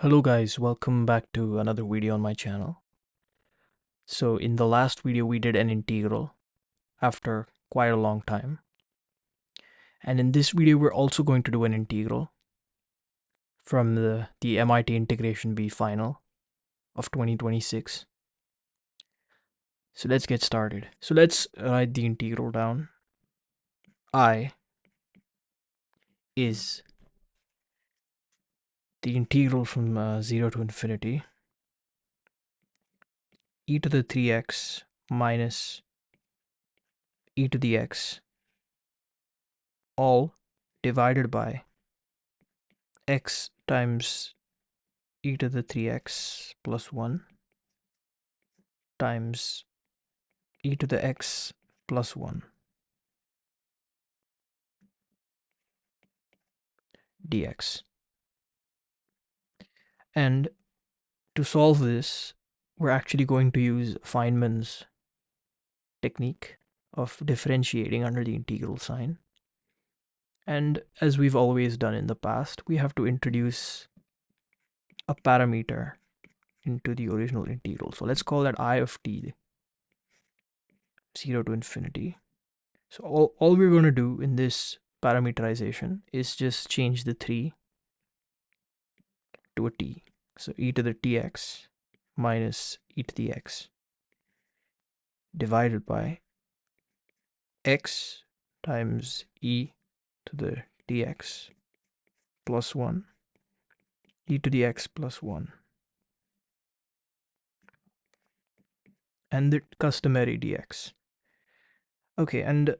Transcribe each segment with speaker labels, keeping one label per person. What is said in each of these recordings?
Speaker 1: Hello guys, welcome back to another video on my channel. So in the last video we did an integral after quite a long time. And in this video we're also going to do an integral from the MIT Integration Bee final of 2026. So let's get started. So let's write the integral down. I is the integral from 0 to infinity e to the 3x minus e to the x all divided by x times e to the 3x plus 1 times e to the x plus 1 dx. And to solve this, we're actually going to use Feynman's technique of differentiating under the integral sign. And as we've always done in the past, we have to introduce a parameter into the original integral. So let's call that I of t, 0 to infinity. So all we're going to do in this parameterization is just change the 3 to a t. So e to the tx minus e to the x divided by x times e to the dx plus 1 e to the x plus 1 and the customary dx. Okay, and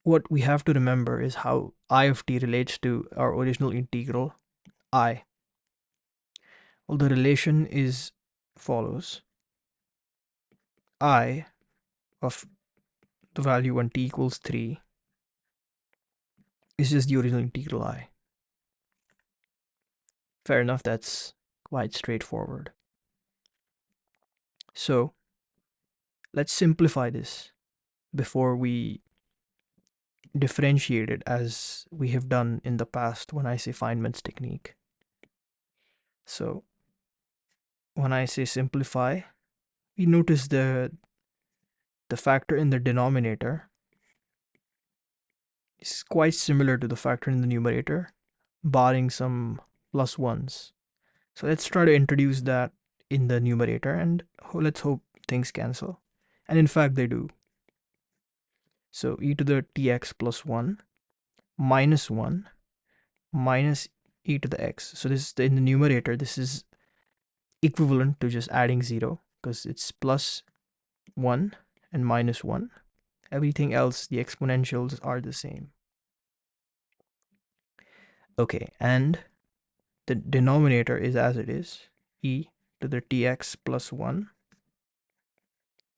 Speaker 1: what we have to remember is how I of t relates to our original integral I. Well, the relation is follows. I of the value when t equals 3 is just the original integral I. Fair enough, that's quite straightforward. So let's simplify this before we differentiate it as we have done in the past when I say Feynman's technique. So when I say simplify, we notice the factor in the denominator is quite similar to the factor in the numerator, barring some plus ones. So let's try to introduce that in the numerator and let's hope things cancel. And in fact, they do. So e to the tx plus 1 minus 1 minus e to the x. So this is in the numerator, this is equivalent to just adding 0 because it's plus 1 and minus 1. Everything else, the exponentials are the same. Okay, and the denominator is as it is, e to the tx plus 1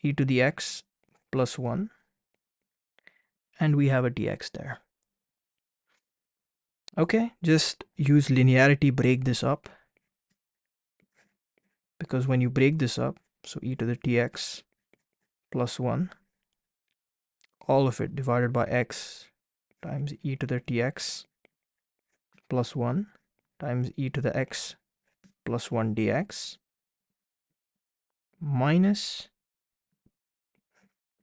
Speaker 1: e to the x plus 1, and we have a dx there. Okay, just use linearity, break this up, because when you break this up, so e to the tx plus 1, all of it divided by x times e to the tx plus 1 times e to the x plus 1 dx minus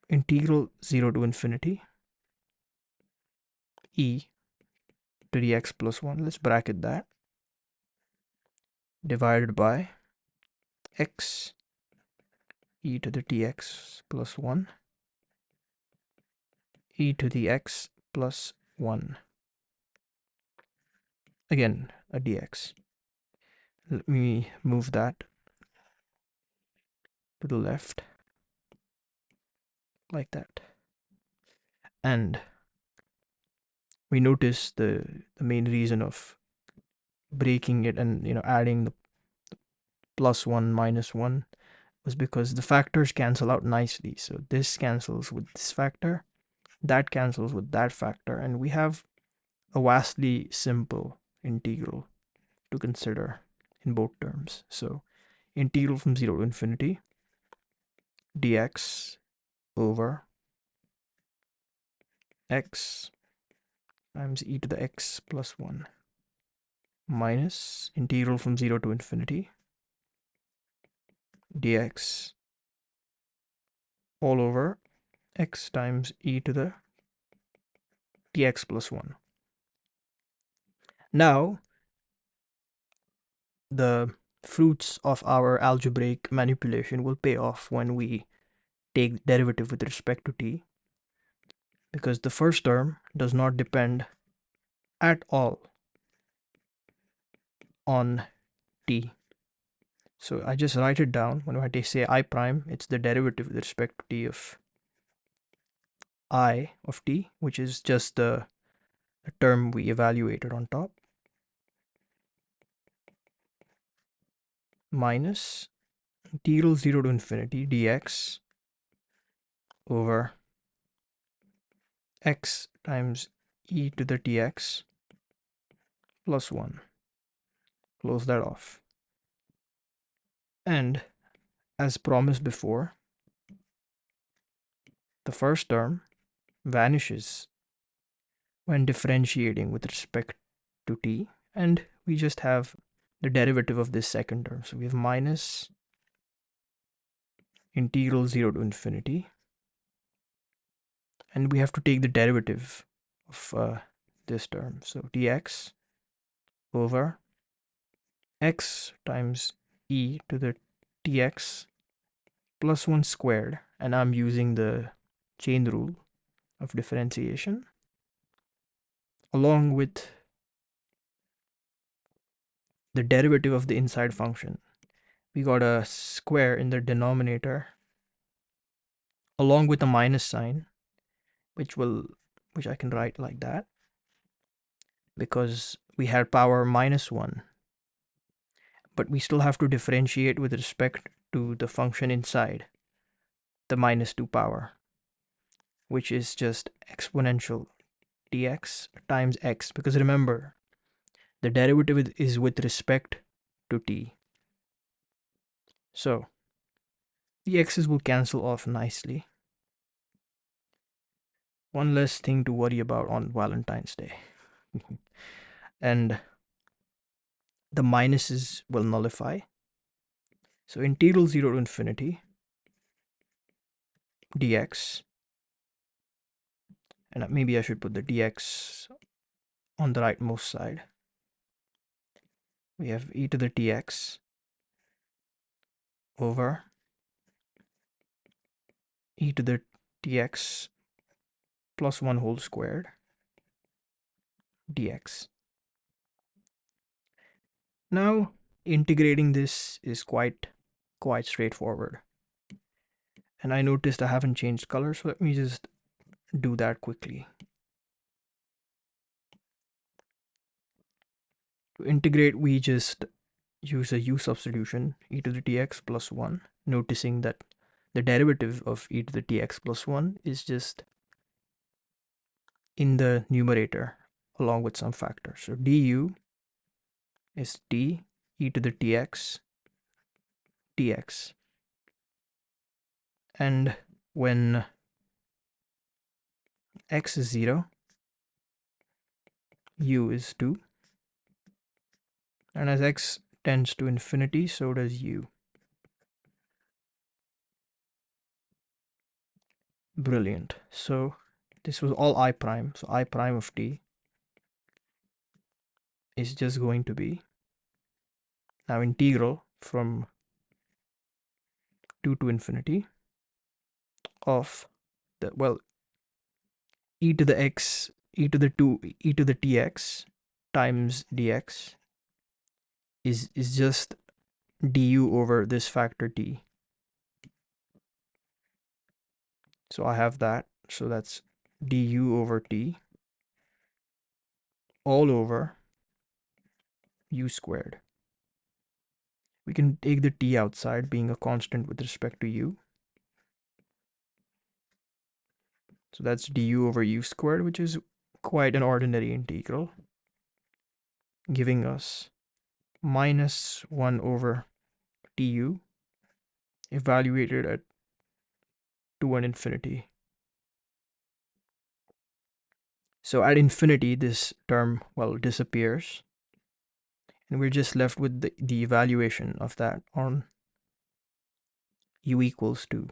Speaker 1: integral 0 to infinity e to the x plus 1, let's bracket that, divided by x e to the tx plus 1 e to the x plus 1, again a dx. Let me move that to the left like that. And we notice the main reason of breaking it and adding the plus 1 minus 1 was because the factors cancel out nicely. So this cancels with this factor, that cancels with that factor, and we have a vastly simple integral to consider in both terms. So integral from 0 to infinity dx over x times e to the x plus 1 minus integral from 0 to infinity dx all over x times e to the tx plus 1. Now, the fruits of our algebraic manipulation will pay off when we take derivative with respect to t, because the first term does not depend at all on t. So I just write it down. When I say I prime, it's the derivative with respect to t of I of t, which is just the term we evaluated on top, minus integral 0 to infinity dx over x times e to the tx plus 1. Close that off. And as promised before, the first term vanishes when differentiating with respect to t, and we just have the derivative of this second term. So we have minus integral 0 to infinity, and we have to take the derivative of this term. So dx over x times e to the tx plus 1 squared, and I'm using the chain rule of differentiation, along with the derivative of the inside function. We got a square in the denominator along with a minus sign, which I can write like that because we had power minus 1, but we still have to differentiate with respect to the function inside the minus 2 power, which is just exponential dx times x, because remember, the derivative is with respect to t. So the x's will cancel off nicely. One less thing to worry about on Valentine's Day. And the minuses will nullify. So integral 0 to infinity dx, and maybe I should put the dx on the rightmost side. We have e to the tx over e to the tx plus 1 whole squared dx. Now integrating this is quite straightforward. And I noticed I haven't changed color, so let me just do that quickly. To integrate, we just use a u substitution, e to the tx plus 1, noticing that the derivative of e to the tx plus 1 is just in the numerator along with some factor. So du is d e to the tx dx. And when x is 0, u is 2. And as x tends to infinity, so does u. Brilliant. So this was all I prime. So I prime of t is just going to be now integral from 2 to infinity of the, well, e to the x, e to the 2, e to the tx times dx is just du over this factor t. So I have that. So that's du over t all over u squared. We can take the t outside, being a constant with respect to u. So that's du over u squared, which is quite an ordinary integral, giving us minus 1 over du evaluated at 2 and infinity. So at infinity, this term, well, disappears. And we're just left with the evaluation of that on u equals 2.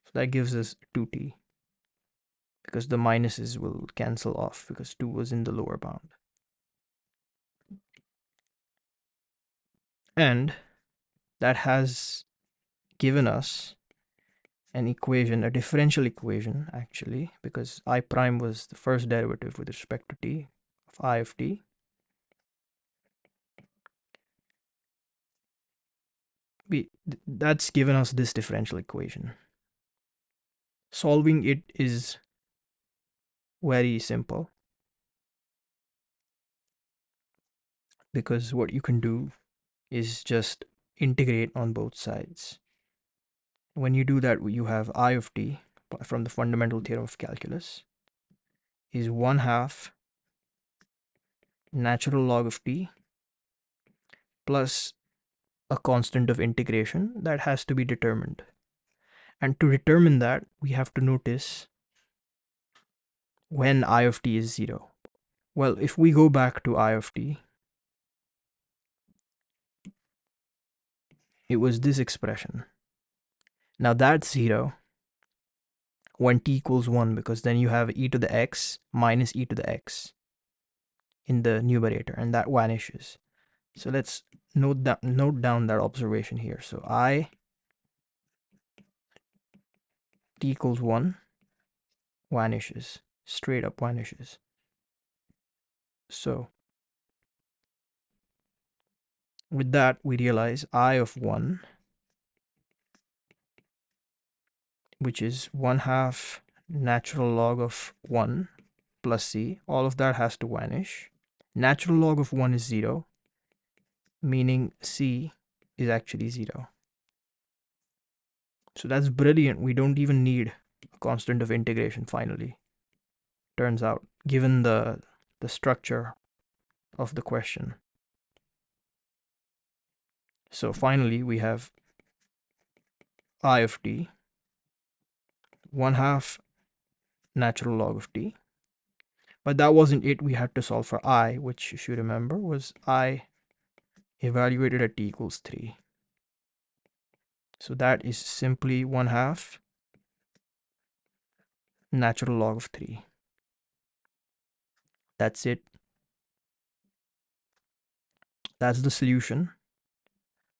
Speaker 1: So that gives us 2t, because the minuses will cancel off because 2 was in the lower bound. And that has given us an equation, a differential equation actually, because I prime was the first derivative with respect to t of I of t. That's given us this differential equation. Solving it is very simple, because what you can do is just integrate on both sides. When you do that, you have I of t from the fundamental theorem of calculus is 1/2 natural log of t plus a constant of integration that has to be determined. And to determine that, we have to notice when I of t is 0. Well, if we go back to I of t, it was this expression. Now that's 0 when t equals 1, because then you have e to the x minus e to the x in the numerator, and that vanishes. So let's note down that observation here. So I t equals 1 vanishes, straight up vanishes. So with that, we realize I of 1, which is 1/2 natural log of 1 plus c, all of that has to vanish. Natural log of 1 is 0, meaning c is actually 0. So that's brilliant. We don't even need a constant of integration finally, turns out, given the structure of the question. So finally, we have I of t, 1/2 natural log of t. But that wasn't it. We had to solve for I, which you should remember was I evaluated at t equals 3. So that is simply 1/2 natural log of 3. That's it. That's the solution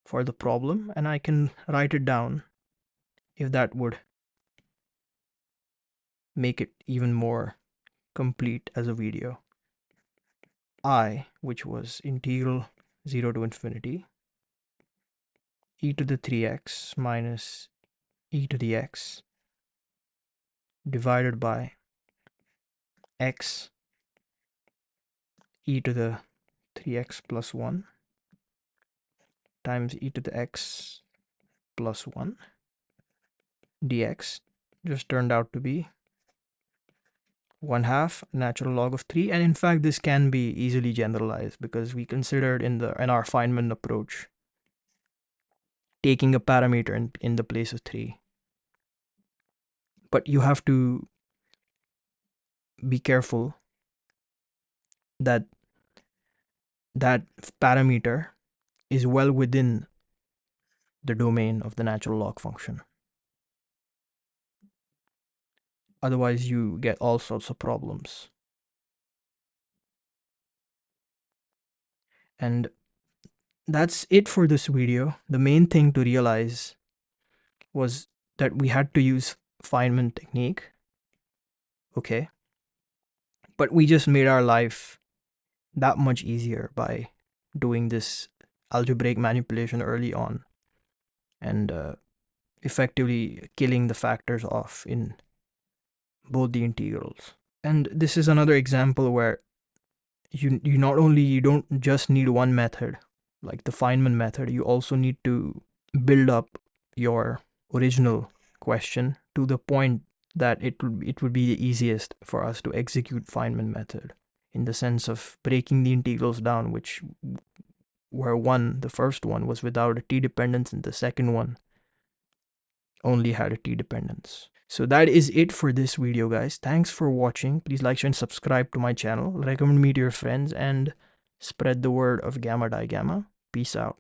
Speaker 1: for the problem, and I can write it down if that would make it even more complete as a video. I, which was integral 0 to infinity, e to the 3x minus e to the x divided by x e to the 3x plus 1 times e to the x plus 1 dx just turned out to be 1/2 natural log of 3. And in fact, this can be easily generalized because we considered in our Feynman approach taking a parameter in the place of 3. But you have to be careful that that parameter is well within the domain of the natural log function. Otherwise, you get all sorts of problems. And that's it for this video. The main thing to realize was that we had to use Feynman technique. Okay. But we just made our life that much easier by doing this algebraic manipulation early on and effectively killing the factors off in both the integrals. And this is another example where you don't just need one method like the Feynman method, you also need to build up your original question to the point that it would be the easiest for us to execute Feynman method, in the sense of breaking the integrals down, where the first one was without a t dependence and the second one only had a t dependence. So that is it for this video, guys. Thanks for watching. Please like, share, and subscribe to my channel. Recommend me to your friends, and Spread the word of gamma digamma. Peace out.